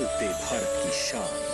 ढलते भारत की शान।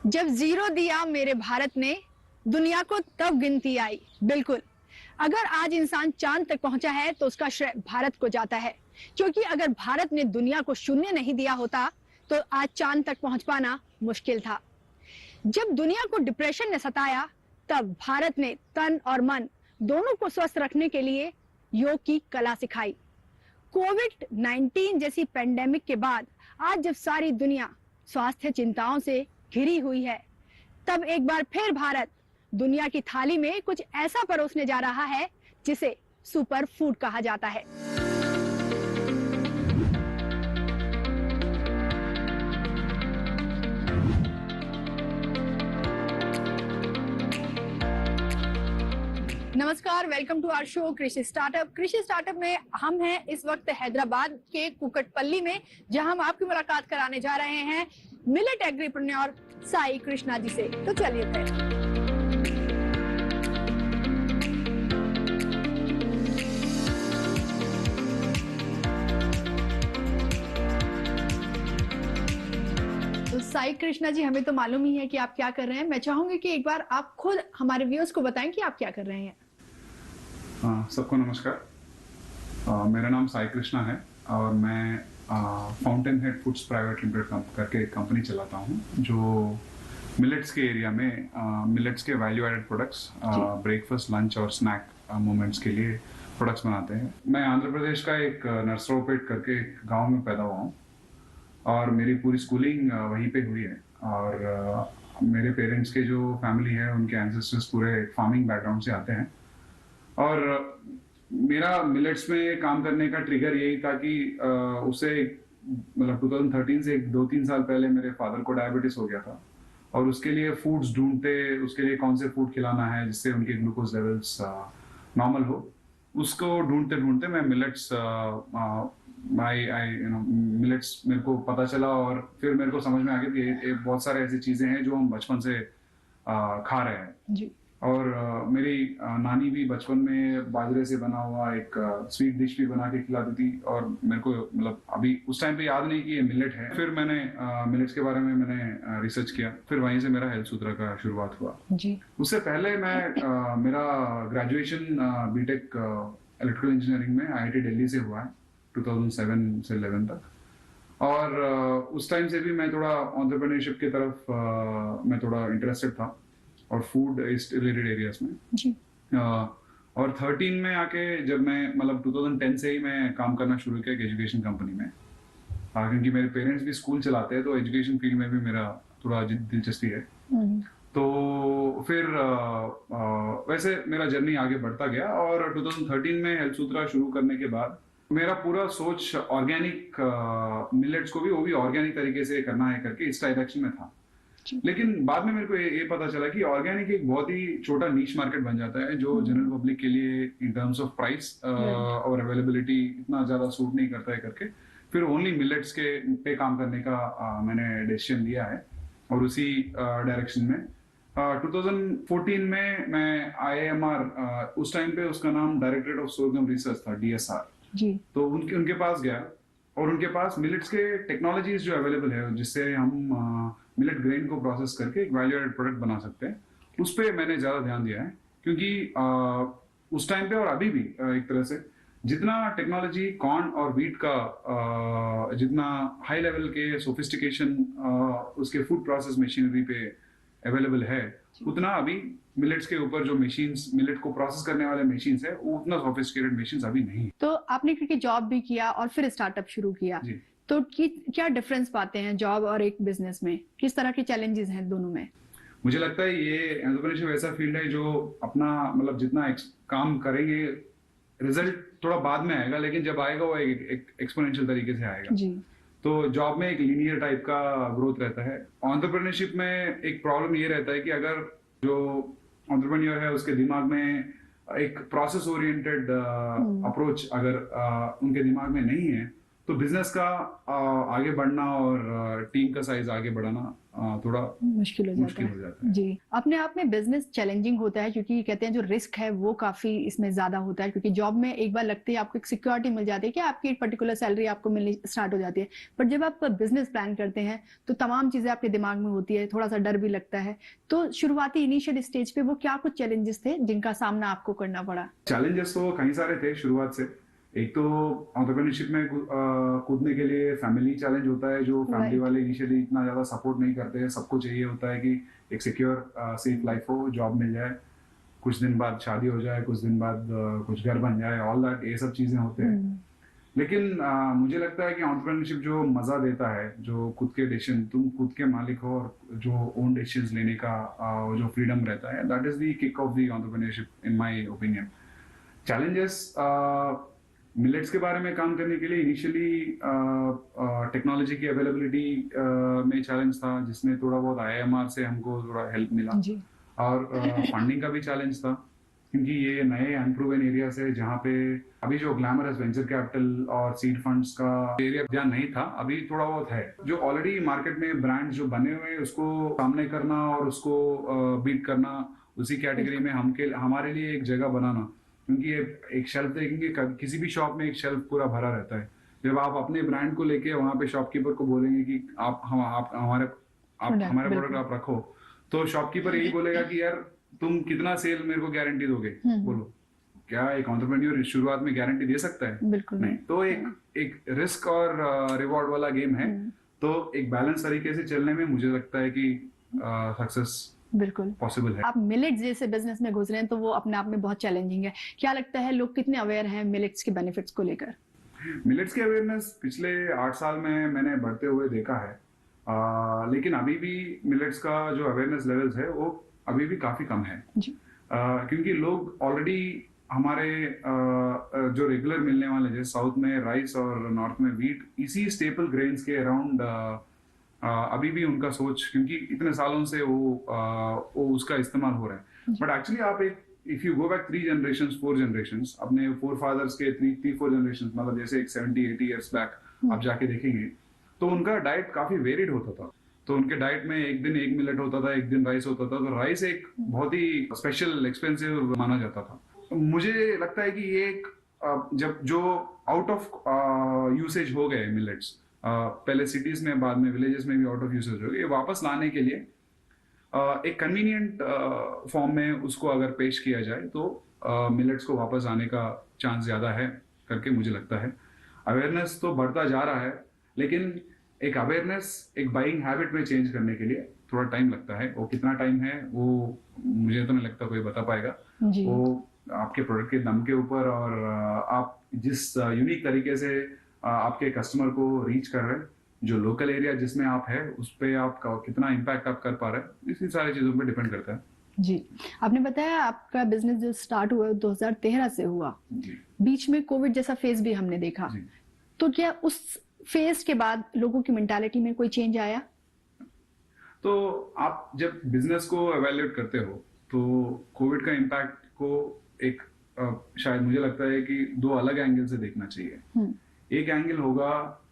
जब जीरो दिया मेरे भारत ने, दुनिया को तब गिनती आई। बिल्कुल, अगर आज इंसान चांद तक पहुंचा है तो उसका श्रेय भारत को जाता है, क्योंकि अगर भारत ने दुनिया को शून्य नहीं दिया होता तो आज चांद तक पहुंच पाना मुश्किल था। जब दुनिया को डिप्रेशन ने सताया, तब भारत ने तन और मन दोनों को स्वस्थ रखने के लिए योग की कला सिखाई। कोविड-19 जैसी पेंडेमिक के बाद आज जब सारी दुनिया स्वास्थ्य चिंताओं से घिरी हुई है, तब एक बार फिर भारत दुनिया की थाली में कुछ ऐसा परोसने जा रहा है जिसे सुपर फूड कहा जाता है। नमस्कार, वेलकम टू आवर शो कृषि स्टार्टअप। कृषि स्टार्टअप में हम हैं इस वक्त हैदराबाद के कुकटपल्ली में, जहां हम आपकी मुलाकात कराने जा रहे हैं मिलेट एग्रीप्रेन्योर साई कृष्णा जी से। तो चलिए फिर। तो साई कृष्णा जी, हमें तो मालूम ही है कि आप क्या कर रहे हैं। मैं चाहूंगी कि एक बार आप खुद हमारे व्यूअर्स को बताएं कि आप क्या कर रहे हैं। सबको नमस्कार। मेरा नाम साई कृष्णा है और मैं fountain head foods private limited करके एक कंपनी चलाता हूँ जो मिलेट्स के एरिया में मिलेट्स के value added products, breakfast, lunch और स्नैक मोमेंट्स के लिए प्रोडक्ट्स बनाते हैं। मैं आंध्र प्रदेश का एक नरसरावपेट करके एक गांव में पैदा हुआ हूँ और मेरी पूरी स्कूलिंग वहीं पे हुई है। और मेरे पेरेंट्स के जो फैमिली है उनके एंसेस्टर्स पूरे फार्मिंग बैकग्राउंड से आते हैं। और मेरा मिलेट्स में काम करने का ट्रिगर यही था कि उसे मतलब 2013 से 2-3 साल पहले मेरे फादर को डायबिटीज हो गया था और उसके लिए फूड्स ढूंढते, उसके लिए कौन से फूड खिलाना है जिससे उनके ग्लूकोज लेवल्स नॉर्मल हो, उसको ढूंढते ढूंढते मैं मिलेट्स मिलेट्स मेरे को पता चला और फिर मेरे को समझ में आ गया कि ये बहुत सारे ऐसी चीजें हैं जो हम बचपन से खा रहे हैं जी। और मेरी नानी भी बचपन में बाजरे से बना हुआ एक स्वीट डिश भी बना के खिलाती थी और मेरे को मतलब अभी उस टाइम पे याद नहीं कि ये मिलेट है। फिर मैंने मिलेट्स के बारे में मैंने रिसर्च किया, फिर वहीं से मेरा हेल्थ सूत्रा का शुरुआत हुआ जी। उससे पहले मैं मेरा ग्रेजुएशन बीटेक इलेक्ट्रिकल इंजीनियरिंग में IIT दिल्ली से हुआ है 2007 से 11 तक। और उस टाइम से भी मैं थोड़ा एंटरप्रेन्योरशिप की तरफ मैं थोड़ा इंटरेस्टेड था और फूड रिलेटेड एरियाज में जी। और 13 में आके जब मैं मतलब 2010 से ही मैं काम करना शुरू किया एक एजुकेशन कंपनी में, क्योंकि मेरे पेरेंट्स भी स्कूल चलाते हैं तो एजुकेशन फील्ड में भी मेरा थोड़ा दिलचस्पी है। तो फिर वैसे मेरा जर्नी आगे बढ़ता गया और 2013 में हेल्थ सूत्रा शुरू करने के बाद मेरा पूरा सोच ऑर्गेनिक मिलेट्स को भी वो भी ऑर्गेनिक तरीके से करना है करके इस डायरेक्शन में था। लेकिन बाद में मेरे को ये पता चला कि ऑर्गेनिक एक बहुत ही छोटा नीश मार्केट बन जाता है जो जनरल पब्लिक के लिए इन टर्म्स ऑफ प्राइस और अवेलेबिलिटी इतना ज्यादा सूट नहीं करता है करके फिर ओनली मिलेट्स के पे काम करने का मैंने डिसीजन लिया है और उसी डायरेक्शन में 2014 में मैं IIMR उस टाइम पे उसका नाम डायरेक्टरेट ऑफ सोर्गम रिसर्च था, DSR जी। तो उनके पास गया और उनके पास मिलेट्स के टेक्नोलॉजीज जो अवेलेबल है जिससे हम मिलेट ग्रेन को प्रोसेस करके एक वैल्यू एडेड प्रोडक्ट बना सकते हैं, उस पर मैंने ज्यादा ध्यान दिया है। क्योंकि उस टाइम पे और अभी भी एक तरह से जितना टेक्नोलॉजी कॉर्न और व्हीट का जितना हाई लेवल के सोफिस्टिकेशन उसके फूड प्रोसेस मशीनरी पे अवेलेबल है, उतना अभी मिलेट्स के ऊपर जो मशीन्स मिलेट को प्रोसेस करने वाले मशीन्स है वो उतना सोफिस्टिकेटेड मशीन्स अभी नहीं है। तो आपने क्योंकि जॉब भी किया और फिर स्टार्टअप शुरू किया, तो क्या डिफरेंस पाते हैं जॉब और एक बिजनेस में? किस तरह के चैलेंजेस हैं दोनों में? मुझे लगता है ये एंटरप्रेन्योरशिप ऐसा फील्ड है जो अपना मतलब जितना काम करेंगे रिजल्ट थोड़ा बाद में आएगा, लेकिन जब आएगा वो एक एक्सपोनेंशियल तरीके से आएगा। जी। तो जॉब में एक लीनियर टाइप का ग्रोथ रहता है। एंटरप्रेन्योरशिप में एक प्रॉब्लम ये रहता है कि अगर जो एंटरप्रेन्योर है उसके दिमाग में एक प्रोसेस ओरिएंटेड अप्रोच अगर उनके दिमाग में नहीं है, तो बिजनेस का आगे बढ़ना और टीम का साइज आगे बढ़ाना थोड़ा मुश्किल हो मुश्किल हो जाता है। जी। अपने आप में बिजनेस चैलेंजिंग होता है, क्योंकि कहते हैं जो रिस्क है वो काफी इसमें ज्यादा होता है, क्योंकि जॉब में एक बार लगती है आपको एक सिक्योरिटी मिल जाती है कि आपकी एक पर्टिकुलर सैलरी आपको मिलनी स्टार्ट हो जाती है। पर जब आप बिजनेस प्लान करते हैं तो तमाम चीजें आपके दिमाग में होती है, थोड़ा सा डर भी लगता है। तो शुरुआती इनिशियल स्टेज पे वो क्या कुछ चैलेंजेस थे जिनका सामना आपको करना पड़ा? चैलेंजेस तो कई सारे थे शुरुआत से। एक तो एंटरप्रेन्योरशिप में कूदने के लिए फैमिली चैलेंज होता है, जो फैमिली Right. वाले इनिशियली इतना ज्यादा सपोर्ट नहीं करते हैं। सबको चाहिए होता है कि एक सिक्योर सेफ लाइफ हो, जॉब मिल जाए, कुछ दिन बाद शादी हो जाए, कुछ दिन बाद कुछ घर बन जाए, ऑल दैट, ये सब चीजें होते हैं। लेकिन मुझे लगता है कि एंटरप्रेन्योरशिप जो मजा देता है, जो खुद के डिसीजन, तुम खुद के मालिक हो और जो ओन डिसीजंस लेने का जो फ्रीडम रहता है, that is the kick off the entrepreneurship in my opinion. Challenges millets के बारे में काम करने के लिए इनिशियली टेक्नोलॉजी की अवेलेबिलिटी में चैलेंज था, जिसमें थोड़ा बहुत आईएमआर से हमको थोड़ा हेल्प मिला। जी। और फंडिंग का भी चैलेंज था, क्योंकि ये नए अनप्रूवन एरियाज है जहाँ पे अभी जो ग्लैमरस वेंचर कैपिटल और सीड फंड्स का एरिया ध्यान नहीं था, अभी थोड़ा बहुत है। जो ऑलरेडी मार्केट में ब्रांड्स जो बने हुए हैं उसको सामने करना और उसको बीट करना, उसी कैटेगरी में हमारे लिए एक जगह बनाना। क्योंकि एक शेल्फ देखेंगे, किसी भी शॉप में एक शेल्फ पूरा भरा रहता है। जब आप अपने ब्रांड को लेके वहां पे शॉपकीपर को बोलेंगे कि आप हमारे प्रोडक्ट आप रखो, तो शॉपकीपर यही बोलेगा कि यार तुम कितना सेल मेरे को गारंटी दोगे? बोलो, क्या एक एंटरप्रेन्योर शुरुआत में गारंटी दे सकता है? बिल्कुल नहीं। तो एक रिस्क और रिवॉर्ड वाला गेम है। तो एक बैलेंस तरीके से चलने में मुझे लगता है कि सक्सेस बिल्कुल पॉसिबल है। आप मिलेट्स जैसे बिजनेस में घुस रहे हैं तो वो अपने आप में बहुत चैलेंजिंग है। क्या लगता है लोग कितने अवेयर हैं मिलेट्स के बेनिफिट्स को लेकर? मिलेट्स की अवेयरनेस पिछले 8 साल में मैंने बढ़ते हुए देखा है। लेकिन अभी भी मिलेट्स का जो अवेयरनेस लेवल्स है वो अभी भी काफी कम है। जी। क्योंकि लोग ऑलरेडी हमारे जो रेगुलर मिलने वाले, जैसे साउथ में राइस और नॉर्थ में व्हीट, इसी स्टेपल ग्रेन्स के अराउंड अभी भी उनका सोच, क्योंकि इतने सालों से वो उसका इस्तेमाल हो रहा है। बट एक्चुअली आप एक if you go back 3 generations 4 generations, अपने फोर फादर्स के 3-4 जनरेशंस, मतलब जैसे एक 70-80 ईयर्स बैक आप जाके देखेंगे तो उनका डाइट काफी वेरिड होता था। तो उनके डाइट में एक दिन एक मिलेट होता था, एक दिन राइस होता था। तो राइस एक बहुत ही स्पेशल एक्सपेंसिव माना जाता था। मुझे लगता है कि ये एक जब जो आउट ऑफ यूसेज हो गए मिलेट्स, पहले सिटीज में, बाद में विलेजेस में भी आउट ऑफ यूसेज हो गए, वापस लाने के लिए एक कन्वीनियंट फॉर्म में उसको अगर पेश किया जाए तो मिलेट्स को वापस आने का चांस ज्यादा है करके मुझे लगता है। अवेयरनेस तो बढ़ता जा रहा है, लेकिन एक अवेयरनेस एक बाइंग हैबिट में चेंज करने के लिए थोड़ा टाइम लगता है। वो कितना टाइम है वो मुझे तो नहीं लगता कोई बता पाएगा। जी। वो आपके प्रोडक्ट के दम के ऊपर और आप जिस यूनिक तरीके से आपके कस्टमर को रीच कर रहे हैं, जो लोकल एरिया जिसमें आप है उस पे आपका कितना इम्पैक्ट आप कर पा रहे हैं, इसी सारी चीजों पे डिपेंड करता है। जी। आपने बताया आपका बिजनेस जो स्टार्ट हुआ 2013 से हुआ, जी। बीच में कोविड जैसा फेज भी हमने देखा। जी। तो क्या उस फेज के बाद लोगों की मेंटालिटी में कोई चेंज आया? तो आप जब बिजनेस को एवेल्यूएट करते हो तो कोविड का इम्पैक्ट को एक शायद मुझे लगता है कि 2 अलग एंगल से देखना चाहिए। एक एंगल होगा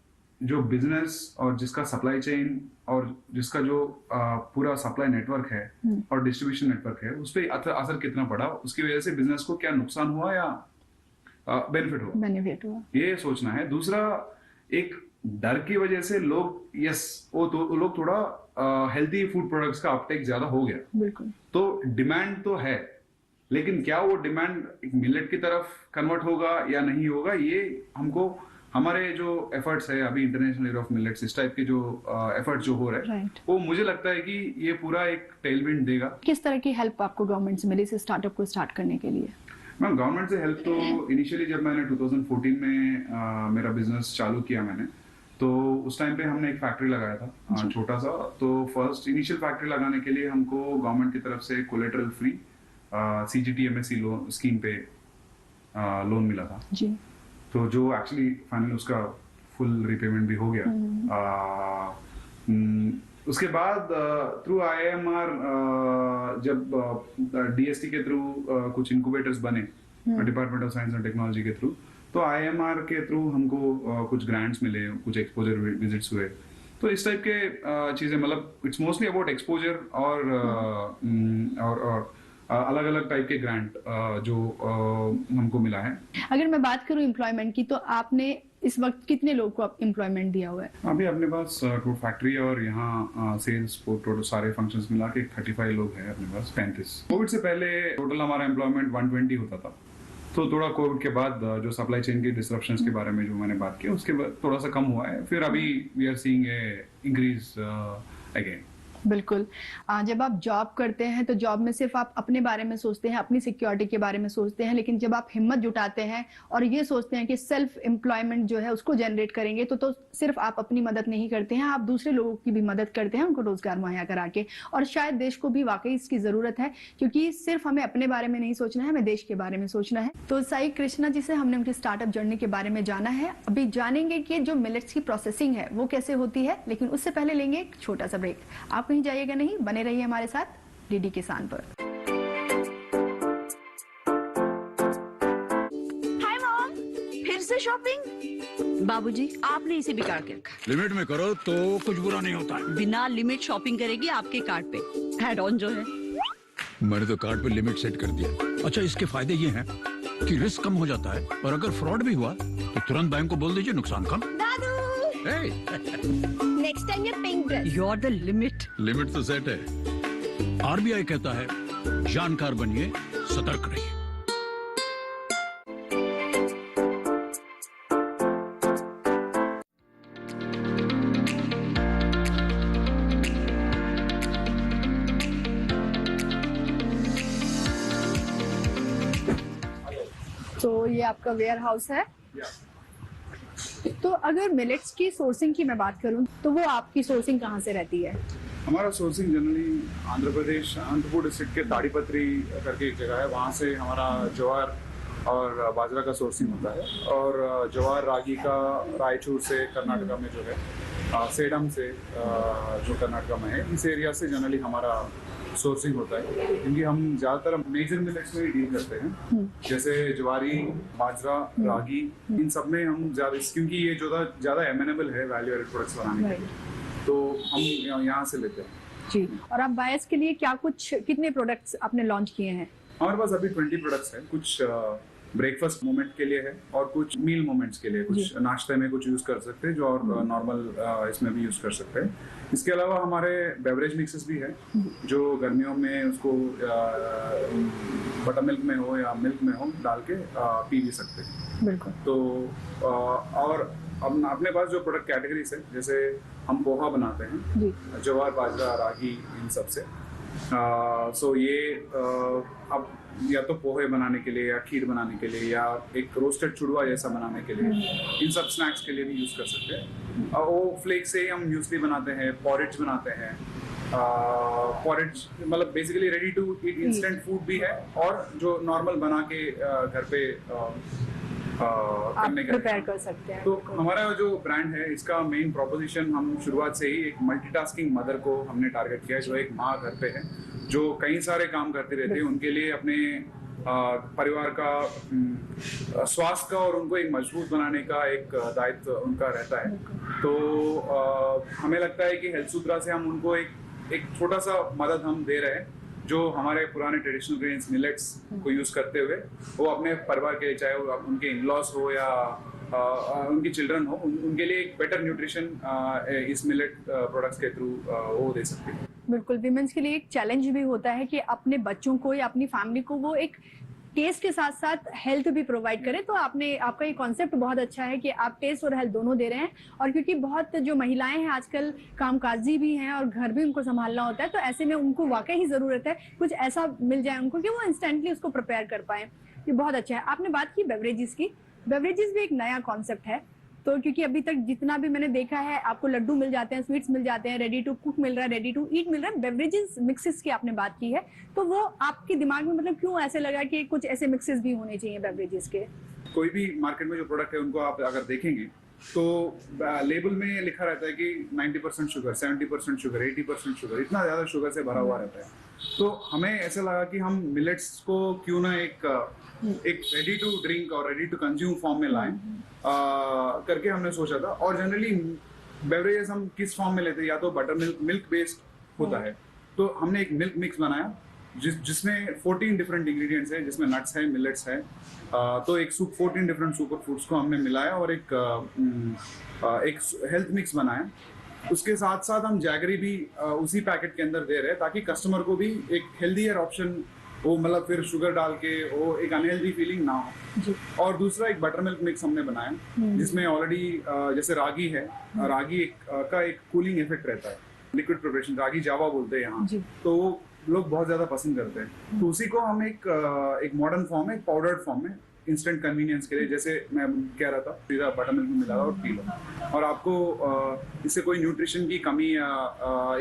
जो बिजनेस और जिसका सप्लाई चेन और जिसका जो पूरा सप्लाई नेटवर्क है और डिस्ट्रीब्यूशन नेटवर्क है, उस पर असर कितना पड़ा, उसकी वजह से बिजनेस को क्या नुकसान हुआ या बेनिफिट हुआ, ये सोचना है। दूसरा, एक डर की वजह से लोग लोग थोड़ा हेल्थी फूड प्रोडक्ट्स का अपटेक ज्यादा हो गया। बिल्कुल। तो डिमांड तो है, लेकिन क्या वो डिमांड मिलेट की तरफ कन्वर्ट होगा या नहीं होगा, ये हमको हमारे जो एफर्ट्स है अभी इंटरनेशनल ईयर ऑफ मिलेट्स, इस टाइप के जो एफर्ट्स जो हो रहे हैं, वो मुझे लगता है कि ये पूरा एक टेलविंड देगा। किस तरह की हेल्प आपको गवर्नमेंट से मिली इस स्टार्टअप को स्टार्ट करने के लिए? मैम, गवर्नमेंट से हेल्प तो इनिशियली जब मैंने 2014 में मेरा बिजनेस चालू किया मैंने, तो उस टाइम पे हमने एक फैक्ट्री लगाया था छोटा सा। तो फर्स्ट इनिशियल फैक्ट्री लगाने के लिए हमको गवर्नमेंट की तरफ से collateral free CGTMSE loan scheme पे लोन मिला था जी। तो जो एक्चुअली फाइनली उसका फुल रिपेमेंट भी हो गया। उसके बाद थ्रू IIMR जब DST के थ्रू कुछ इंक्यूबेटर्स बने department of science and technology के थ्रू, तो IIMR के थ्रू हमको कुछ ग्रांट्स मिले, कुछ एक्सपोजर विजिट्स हुए। तो इस टाइप के चीजें, मतलब इट्स मोस्टली अबाउट एक्सपोजर और अलग अलग टाइप के ग्रांट जो हमको मिला है। अगर मैं बात करूं एम्प्लॉयमेंट की, तो आपने इस वक्त कितने लोग को एम्प्लॉयमेंट दिया हुआ है? अभी अपने पास फैक्ट्री और यहाँ सेल्स टोटल सारे फंक्शंस मिला के 35 लोग हैं अपने पास, 35। कोविड से पहले टोटल हमारा एम्प्लॉयमेंट 120 होता था। तो थोड़ा कोविड के बाद जो सप्लाई चेन की डिसरप्शंस के बारे में जो मैंने बात की, उसके बाद थोड़ा सा कम हुआ है। फिर अभी we are seeing a increase again. बिल्कुल। जब आप जॉब करते हैं तो जॉब में सिर्फ आप अपने बारे में सोचते हैं, अपनी सिक्योरिटी के बारे में सोचते हैं, लेकिन जब आप हिम्मत जुटाते हैं और ये सोचते हैं कि सेल्फ एम्प्लॉयमेंट जो है उसको जनरेट करेंगे, तो सिर्फ आप अपनी मदद नहीं करते हैं, आप दूसरे लोगों की भी मदद करते हैं, उनको रोजगार मुहैया करा के। और शायद देश को भी वाकई इसकी जरूरत है, क्योंकि सिर्फ हमें अपने बारे में नहीं सोचना है, हमें देश के बारे में सोचना है। तो साई कृष्णा जी से हमने उनकी स्टार्टअप जर्नी के बारे में जाना है। अभी जानेंगे कि जो मिलेट्स की प्रोसेसिंग है वो कैसे होती है, लेकिन उससे पहले लेंगे एक छोटा सा ब्रेक। आप कहीं जाइएगा नहीं, बने रहिए हमारे साथ डीडी किसान पर। हाय मॉम, फिर से शॉपिंग? बाबूजी, आपने इसे बिगाड़ के रखा। लिमिट में करो तो कुछ बुरा नहीं होता है। बिना लिमिट शॉपिंग करेगी आपके कार्ड पे ऐड ऑन जो है। मैंने तो कार्ड पे लिमिट सेट कर दिया। अच्छा, इसके फायदे ये हैं कि रिस्क कम हो जाता है, और अगर फ्रॉड भी हुआ तो तुरंत बैंक को बोल दीजिए, नुकसान कम। दादू, नेक्स्ट टाइम ये pink dress. You are the limit. Limit तो सेट है। RBI कहता है, जानकार बनिए, सतर्क रहिए। तो ये आपका वेयर हाउस है। तो अगर मिलेट्स की सोर्सिंग की मैं बात करूं, तो वो आपकी सोर्सिंग कहाँ से रहती है? हमारा sourcing generally Andhra Pradesh Anantapur district के ताड़ीपत्री करके एक जगह है, वहाँ से हमारा ज्वार और बाजरा का सोर्सिंग होता है। और ज्वार रागी का रायचूर से कर्नाटका में जो है, सेडम से जो कर्नाटका में है, इस एरिया से जनरली हमारा सोर्सिंग होता है। क्योंकि हम ज़्यादातर मेजर मिलेट्स में ही डील करते हैं, जैसे ज्वारी, बाजरा, रागी, इन सब में हम ज़्यादा, क्योंकि ये जो ज़्यादा एमेनेबल है वैल्यू एडेड प्रोडक्ट्स बनाने के लिए, तो हम यहाँ से लेते हैं। जी। और आप बायर्स के लिए कितने प्रोडक्ट्स आपने लॉन्च किए हैं? हमारे पास अभी 20 प्रोडक्ट्स हैं। कुछ ब्रेकफास्ट मोमेंट के लिए है और कुछ मील मोमेंट्स के लिए, कुछ नाश्ते में कुछ यूज कर सकते हैं जो और नॉर्मल इसमें भी यूज कर सकते हैं। इसके अलावा हमारे बेवरेज मिक्सेस भी है, जो गर्मियों में उसको बटर मिल्क में हो या मिल्क में हो डाल के पी भी सकते हैं। बिल्कुल। तो और अब अपने पास जो प्रोडक्ट कैटेगरीज है, जैसे हम पोहा बनाते हैं, ज्वार, बाजरा, रागी, इन सब से। सो ये अब या तो पोहे बनाने के लिए या खीर बनाने के लिए या एक रोस्टेड चुड़वा जैसा बनाने के लिए, इन सब स्नैक्स के लिए भी यूज कर सकते हैं। वो फ्लेक्स से हम म्यूसली बनाते हैं, पॉरेज बनाते हैं। पॉरेज मतलब basically ready to eat instant food भी है, और जो नॉर्मल बना के घर पे करने प्रिपेयर कर सकते हैं। तो हमारा जो ब्रांड है, इसका मेन प्रोपोजिशन, हम शुरुआत से ही एक मल्टीटास्किंग मदर को हमने टारगेट किया है, जो एक माँ घर पे है, जो कई सारे काम करती रहती है। उनके लिए अपने परिवार का स्वास्थ्य का और उनको एक मजबूत बनाने का एक दायित्व उनका रहता है। तो हमें लगता है कि हेल्थ सूत्रा से हम उनको एक छोटा सा मदद हम दे रहे हैं, जो हमारे पुराने ट्रेडिशनल ग्रेन्स मिलेट्स को यूज करते हुए वो अपने परिवार के लिए, चाहे वो उनके इन-लॉज हो या उनके चिल्ड्रन हो, उनके लिए एक बेटर न्यूट्रिशन इस मिलेट प्रोडक्ट्स के थ्रू वो दे सकते हैं। बिल्कुल। विमेंस के लिए एक चैलेंज भी होता है कि अपने बच्चों को या अपनी फैमिली को वो एक टेस्ट के साथ साथ हेल्थ भी प्रोवाइड करें। तो आपका ये कॉन्सेप्ट बहुत अच्छा है कि आप टेस्ट और हेल्थ दोनों दे रहे हैं। और क्योंकि बहुत जो महिलाएं हैं आजकल कामकाजी भी हैं और घर भी उनको संभालना होता है, तो ऐसे में उनको वाकई ही जरूरत है कुछ ऐसा मिल जाए उनको कि वो इंस्टेंटली उसको प्रिपेयर कर पाए। ये बहुत अच्छा है। आपने बात की बेवरेजेस की। बेवरेजेस भी एक नया कॉन्सेप्ट है, तो क्योंकि अभी तक जितना भी मैंने देखा है, आपको लड्डू मिल जाते हैं, स्वीट्स मिल जाते हैं, रेडी टू कुक मिल रहा है, रेडी टू ईट मिल रहा है, बेवरेजेस मिक्सेस की आपने बात की है, तो वो आपके दिमाग में मतलब क्यों ऐसे लगा कि कुछ ऐसे मिक्सेस भी होने चाहिए बेवरेजेस के? कोई भी मार्केट में जो प्रोडक्ट है उनको आप अगर देखेंगे तो लेबल में लिखा रहता है कि 90% शुगर, 70% शुगर, 80% शुगर, इतना ज़्यादा शुगर से भरा हुआ रहता है। तो हमें ऐसा लगा कि हम मिलेट्स को क्यों ना एक रेडी टू ड्रिंक और रेडी टू कंज्यूम फॉर्म में लाएं करके हमने सोचा था। और जनरली बेवरेजेस हम किस फॉर्म में लेते हैं, या तो बटर मिल्क बेस्ड होता है, तो हमने एक मिल्क मिक्स बनाया जिसमें 14 डिफरेंट इंग्रेडिएंट्स है, जिसमें नट्स है, मिलेट्स है। तो एक 14 डिफरेंट सुपर फूड्स को हमने मिलाया और एक हेल्थ मिक्स बनाया। उसके साथ साथ हम जैगरी भी उसी पैकेट के अंदर दे रहे हैं ताकि कस्टमर को भी एक हेल्दियर ऑप्शन वो, मतलब फिर शुगर डाल के वो एक अनहेल्दी फीलिंग ना हो। और दूसरा एक बटर मिल्क मिक्स हमने बनाया जिसमें ऑलरेडी जैसे रागी है, रागी का एक कूलिंग इफेक्ट रहता है, लिक्विड प्रिपरेशन, रागी जावा बोलते हैं यहाँ, तो वो लोग बहुत ज्यादा पसंद करते हैं। तो उसी को हम एक मॉडर्न फॉर्म में, पाउडर्ड फॉर्म में, इंस्टेंट कन्वीनियंस के लिए, जैसे मैं कह रहा था, सीधा बटर मिल्क में मिला और पी लो। और आपको इससे कोई न्यूट्रिशन की कमी या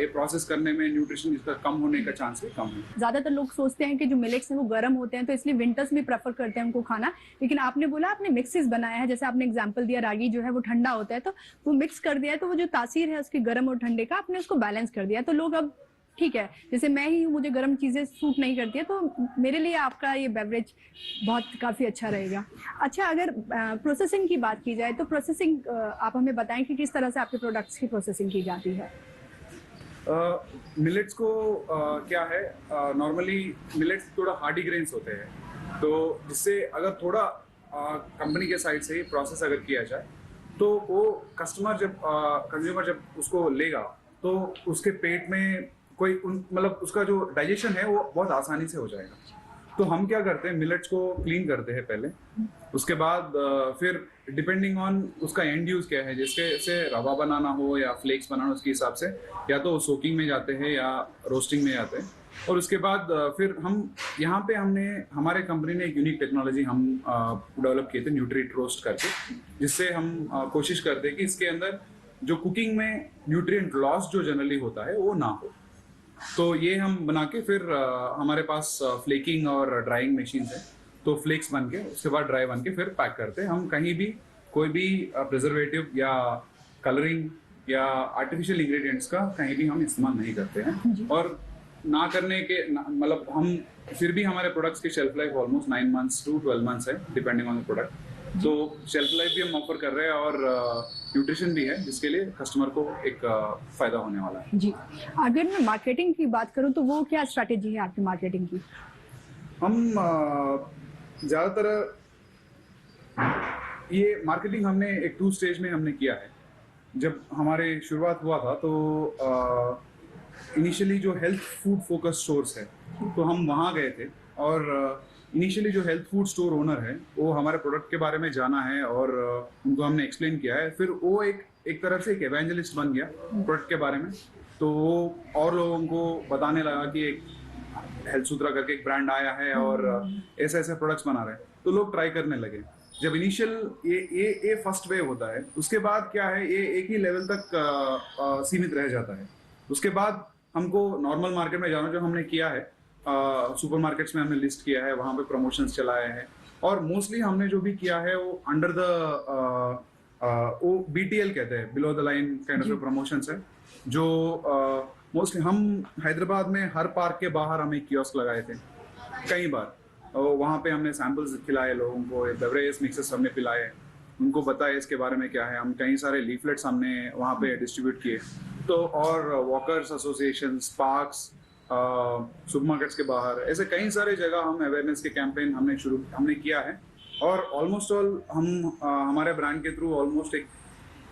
ये प्रोसेस करने में न्यूट्रिशन इसका कम होने का चांस है कम है। ज्यादातर लोग सोचते हैं कि जो मिलेट्स हैं वो गर्म होते हैं, तो इसलिए विंटर्स में प्रेफर करते हैं उनको खाना, लेकिन आपने बोला आपने मिक्सेस बनाया है, जैसे आपने एग्जांपल दिया रागी जो है वो ठंडा होता है, तो वो मिक्स कर दिया है, तो वो जो तासीर है उसकी गर्म और ठंडे का आपने उसको बैलेंस कर दिया। तो लोग अब ठीक है, जैसे मैं ही हूँ, मुझे गर्म चीजें सूट नहीं करती है, तो मेरे लिए आपका ये बेवरेज बहुत काफी अच्छा रहेगा। अच्छा, अगर प्रोसेसिंग की बात की जाए तो प्रोसेसिंग आप हमें बताएं कि किस तरह से आपके प्रोडक्ट्स की प्रोसेसिंग की जाती है? मिलेट्स को क्या है, नॉर्मली मिलेट्स थोड़ा हार्डी ग्रेन्स होते हैं, तो जिससे अगर थोड़ा कंपनी के साइड से प्रोसेस अगर किया जाए तो वो कस्टमर जब कंज्यूमर जब उसको लेगा तो उसके पेट में कोई मतलब उसका जो डाइजेशन है वो बहुत आसानी से हो जाएगा। तो हम क्या करते हैं, मिलेट्स को क्लीन करते हैं पहले, उसके बाद फिर डिपेंडिंग ऑन उसका एंड यूज क्या है, जिसके से रवा बनाना हो या फ्लेक्स बनाना, उसके हिसाब से या तो सोकिंग में जाते हैं या रोस्टिंग में जाते हैं। और उसके बाद फिर हम यहाँ पे हमारे कंपनी ने एक यूनिक टेक्नोलॉजी हम डेवलप किए थे, न्यूट्रीट रोस्ट करके, जिससे हम कोशिश करते हैं कि इसके अंदर जो कुकिंग में न्यूट्रिएंट लॉस जो जनरली होता है वो ना हो। तो ये हम बना के फिर हमारे पास फ्लेकिंग और ड्राइंग मशीन है, तो फ्लेक्स बन के उसके बाद ड्राई बन के फिर पैक करते हैं। हम कहीं भी कोई भी प्रिजर्वेटिव या कलरिंग या आर्टिफिशियल इंग्रेडिएंट्स का कहीं भी हम इस्तेमाल नहीं करते हैं। और ना करने के मतलब हम फिर भी हमारे प्रोडक्ट्स की shelf life almost 9 months to 12 months है, डिपेंडिंग ऑन द प्रोडक्ट। तो शेल्फ लाइफ भी हम ऑफर कर रहे हैं और न्यूट्रिशन भी है, जिसके लिए कस्टमर को एक फायदा होने वाला है। जी, अगर मैं मार्केटिंग की बात करूं तो वो क्या स्ट्रैटेजी है आपकी मार्केटिंग की? हम ज़्यादातर ये मार्केटिंग हमने एक 2 स्टेज में हमने किया है। जब हमारे शुरुआत हुआ था तो इनिशियली जो हेल्थ फूड फोकस स्टोर्स है तो हम वहाँ गए थे, और इनिशियली जो हेल्थ फूड स्टोर ओनर है वो हमारे प्रोडक्ट के बारे में जाना है और उनको हमने एक्सप्लेन किया है। फिर वो एक तरफ से एक एवेंजलिस्ट बन गया प्रोडक्ट के बारे में, तो वो और लोगों को बताने लगा कि एक हेल्थ सूत्रा करके एक ब्रांड आया है और ऐसे ऐसे प्रोडक्ट्स बना रहे हैं, तो लोग ट्राई करने लगे। जब इनिशियल ये फर्स्ट वेव होता है, उसके बाद क्या है, ये एक ही लेवल तक सीमित रह जाता है। उसके बाद हमको नॉर्मल मार्केट में जाना, जो हमने किया है, सुपरमार्केट्स में हमने लिस्ट किया है, वहाँ पे प्रमोशंस चलाए हैं, और मोस्टली हमने जो भी किया है वो अंडर द वो BTL कहते हैं, below the line kind of promotions है, जो मोस्टली हम हैदराबाद में हर पार्क के बाहर हम एक कियोस्क लगाए थे कई बार, और वहाँ पे हमने सैंपल्स खिलाए लोगों को, बेवरेज मिक्सेस हमने पिलाए, उनको बताया इसके बारे में क्या है। हम कई सारे लीफलेट्स हमने वहाँ पे डिस्ट्रीब्यूट किए। तो और वॉकर्स एसोसिएशन, पार्क्स, सुपरमार्केट्स के बाहर, ऐसे कई सारे जगह हम अवेयरनेस के कैंपेन हमने किया है। और ऑलमोस्ट ऑल हम हमारे ब्रांड के थ्रू ऑलमोस्ट एक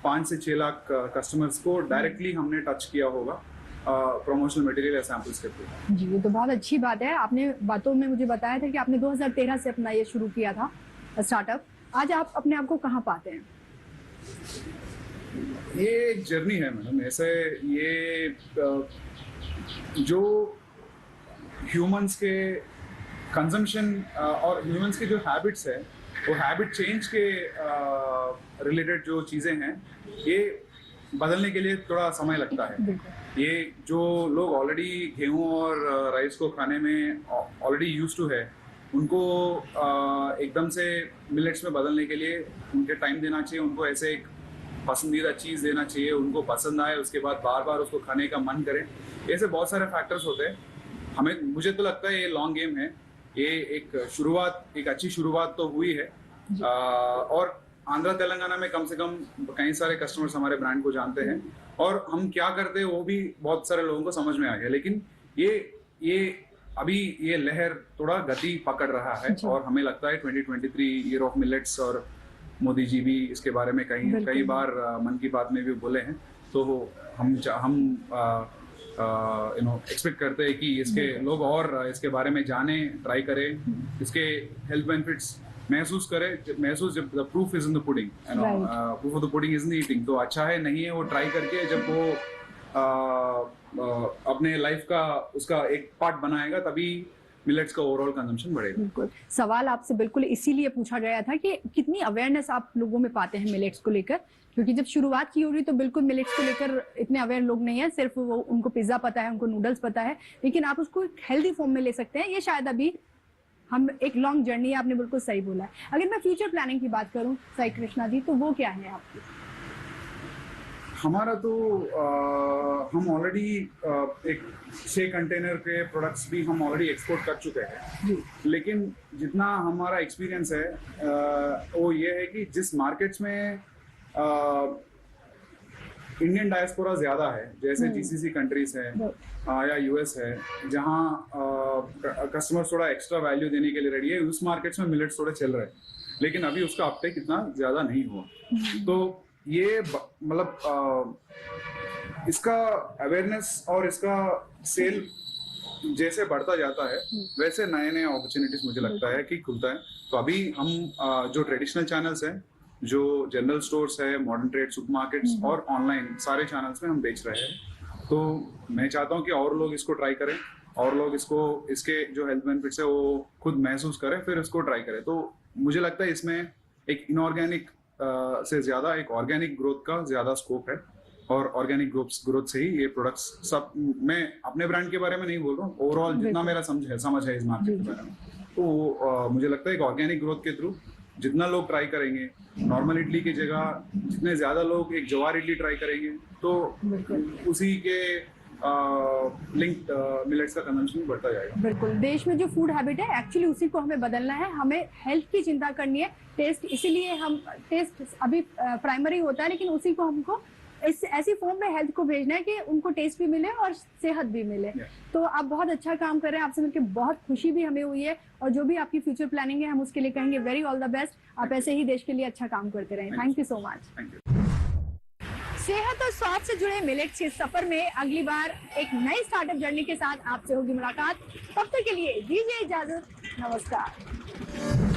5 से 6 लाख कस्टमर्स को डायरेक्टली हमने टच किया होगा प्रमोशनल मटेरियल या सैंपल्स के थ्रू। जी, ये तो बहुत अच्छी बात है। आपने बातों में मुझे बताया था कि आपने 2013 से अपना ये शुरू किया था स्टार्टअप। आज आप अपने आप को कहाँ पाते हैं? ये एक जर्नी है मैडम, ऐसे ये जो ह्यूमंस के कंजम्पशन और ह्यूमंस के जो हैबिट्स है वो हैबिट चेंज के रिलेटेड जो चीज़ें हैं ये बदलने के लिए थोड़ा समय लगता है। ये जो लोग ऑलरेडी गेहूं और राइस को खाने में ऑलरेडी यूज टू है, उनको एकदम से मिलेट्स में बदलने के लिए उनके टाइम देना चाहिए, उनको ऐसे एक पसंदीदा चीज़ देना चाहिए, उनको पसंद आए, उसके बाद बार बार उसको खाने का मन करे। ऐसे बहुत सारे फैक्टर्स होते हैं। मुझे तो लगता है ये लॉन्ग गेम है। ये एक अच्छी शुरुआत तो हुई है, और आंध्रा तेलंगाना में कम से कम कई सारे कस्टमर्स हमारे ब्रांड को जानते हैं, और हम क्या करते हैं वो भी बहुत सारे लोगों को समझ में आ गया। लेकिन ये अभी ये लहर थोड़ा गति पकड़ रहा है, और हमें लगता है 2023 ईयर ऑफ मिलेट्स, और मोदी जी भी इसके बारे में कई बार मन की बात में भी बोले हैं। तो हम एक्सपेक्ट करते हैं कि इसके लोग और इसके बारे में जाने, ट्राई करें, इसके हेल्थ बेनिफिट्स महसूस जब the proof is in the pudding, proof of the pudding is in the eating. तो अच्छा है नहीं है वो ट्राई करके जब वो अपने लाइफ का उसका एक पार्ट बनाएगा, तभी मिलेट्स का ओवरऑल कंजम्पशन बढ़ेगा। बिल्कुल। सवाल आपसे बिल्कुल इसीलिए पूछा गया था कि कितनी अवेयरनेस आप लोगों में पाते हैं मिलेट्स को लेकर, क्योंकि जब शुरुआत की होगी तो बिल्कुल मिलेट्स को लेकर इतने अवेयर लोग नहीं है। सिर्फ वो उनको पिज्जा पता है, उनको नूडल्स पता है, लेकिन आप उसको हेल्दी फॉर्म में ले सकते हैं। ये शायद अभी हम एक लॉन्ग जर्नी है, आपने बिल्कुल सही बोला है। अगर मैं फ्यूचर प्लानिंग की बात करूं साई कृष्णा जी, तो वो क्या है आपकी? हमारा तो हम ऑलरेडी एक 6 कंटेनर के प्रोडक्ट्स भी हम ऑलरेडी एक्सपोर्ट कर चुके हैं। लेकिन जितना हमारा एक्सपीरियंस है वो ये है कि जिस मार्केट्स में इंडियन डायस्पोरा ज़्यादा है, जैसे जीसीसी कंट्रीज है या यूएस है, जहाँ कस्टमर थोड़ा एक्स्ट्रा वैल्यू देने के लिए रेडी है, उस मार्केट्स में मिलेट्स थोड़े चल रहे हैं, लेकिन अभी उसका अपटेक इतना ज़्यादा नहीं हुआ। तो ये मतलब इसका अवेयरनेस और इसका सेल जैसे बढ़ता जाता है, वैसे नए नए अपॉर्चुनिटीज मुझे लगता है कि खुलता है। तो अभी हम जो ट्रेडिशनल चैनल्स हैं, जो जनरल स्टोर्स है, मॉडर्न ट्रेड, सुपरमार्केट्स और ऑनलाइन सारे चैनल्स में हम बेच रहे हैं। तो मैं चाहता हूँ कि और लोग इसको ट्राई करें, और लोग इसके जो हेल्थ बेनिफिट्स है वो खुद महसूस करें, फिर इसको ट्राई करें। तो मुझे लगता है इसमें एक इनऑर्गेनिक से ज़्यादा एक ऑर्गेनिक ग्रोथ का ज़्यादा स्कोप है, और ऑर्गेनिक ग्रोथ से ही ये प्रोडक्ट्स सब, मैं अपने ब्रांड के बारे में नहीं बोल रहा हूँ, ओवरऑल जितना मेरा समझ है इस मार्केट के बारे में, तो मुझे लगता है एक ऑर्गेनिक ग्रोथ के थ्रू जितना लोग ट्राई करेंगे, नॉर्मल इडली की जगह जितने ज़्यादा लोग एक ज्वार इडली ट्राई करेंगे, तो उसी के लिंक मिलेट्स का कंजम्पशन बढ़ता जाएगा। बिल्कुल। देश में जो फूड हैबिट है एक्चुअली उसी को हमें बदलना है। हमें हेल्थ की चिंता करनी है, टेस्ट, इसीलिए हम टेस्ट अभी प्राइमरी होता है, लेकिन उसी को हमको ऐसी फॉर्म में हेल्थ को भेजना है कि उनको टेस्ट भी मिले और सेहत भी मिले। तो आप बहुत अच्छा काम कर रहे हैं, आपसे मिलकर बहुत खुशी भी हमें हुई है, और जो भी आपकी फ्यूचर प्लानिंग है हम उसके लिए कहेंगे वेरी ऑल द बेस्ट। आप ऐसे ही देश के लिए अच्छा काम करते रहें। Thank you so much. सेहत और स्वास्थ्य से जुड़े मिलेट्स के सफर में अगली बार एक नई स्टार्टअप जर्नी के साथ आपसे होगी मुलाकात। तब तक के लिए दीजिए इजाजत, नमस्कार।